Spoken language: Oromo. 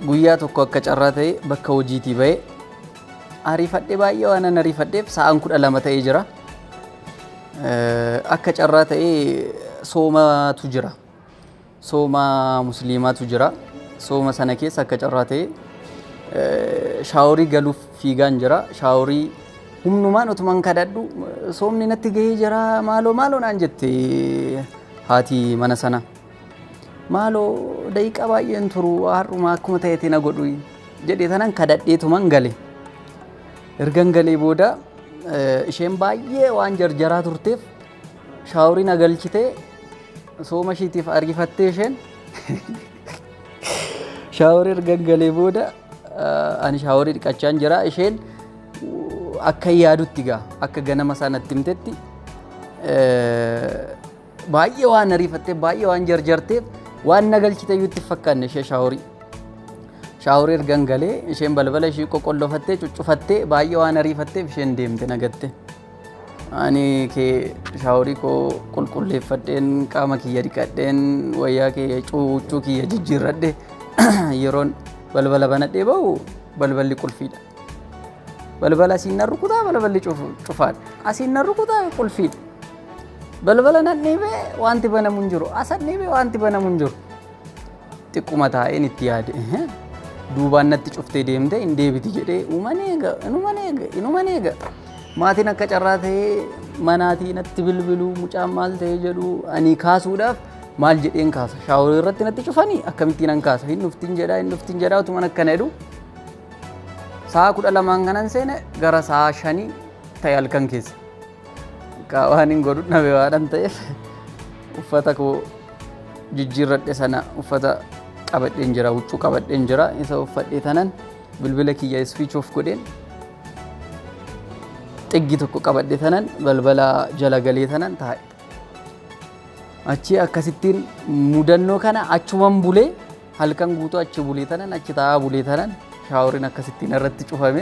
guyyaa tokko akka carraa ta'e bakka hojiitii ba'e ariifadhee baay'ee waan an ariifadheef sa'aan 12 ta'ee jira. Akka carraa ta'e soomatu jira. Sooma musliimaatu jira. Sooma sana keessa akka carraa ta'e shaaworii galuuf fiigaan jira. Shaaworii humnumaan utuman kadhadhu soomni natti gahee jira maaloo naan jette haati mana sana. Maaloo daqiiqaa baay'een turu har'uma akkuma ta'etti na godhu jedhee tanan kadhadheetuman gale. Ergan galee booda isheen baay'ee waan jarjaraa turteef shaaworii na galchitee sooma ishiitiif ariifattee isheen shaaworii ergan galee booda ani shaaworii dhiqachaan jira. Isheen akka yaadutti gaa akka ganama sanatti himtetti baay'ee waan ariifatteef baay'ee waan jarjarteef waan na galchite iyyuu itti fakkaanne ishee shaaworii ergan galee isheen balbala ishii qoqqollofattee cuccufattee baay'ee waan ariifatteef isheen deemte nagatte. Ani kee shaaworii koo qulqulleeffadheen qaama kiyya dhiqadheen wayyaa kee cuuccuu kiyya jijjiirradhe yeroon balbala banadhee ba'u balballi qulfiidha. Balbala asiin na rukutaa balballi cufaadha. Asiin na rukutaa qulfiidha. Balbala nan dhiibee wanti banamu hin jiru. Asan dhiibee wanti banamu hin jiru. Xiqquma taa'een itti yaade. Duubaan natti cuftee deemte hin deebiti jedhee inuman eega. Maatiin akka carraa ta'ee manaatii natti bilbiluu mucaan maal ta'ee jedhu ani kaasuudhaaf maal jedheen kaasa. Shaaworii irratti natti cufanii akkamittiin an kaasa. Hin dhuftin jedhaa utuman akkana jedhu. Sa'a 12 kanan seene gara sa'a 5 ta'e halkan keessa. Waan hin godhu dhabe waan ta'eef uffata koo jijjiirradhe sana uffata qabadheen jira huccuu qabadheen jira isa uffadhee tanan bilbila kiyya switch off godheen xiggi tokko qabadhee tanan balbala jala galee tanan taa'e. Achi akkasittiin mudannoo kana achuman bulee halkan guutuu achi bulee tanan achi taa'aa bulee tanan shaaworiin akkasittiin irratti cufame.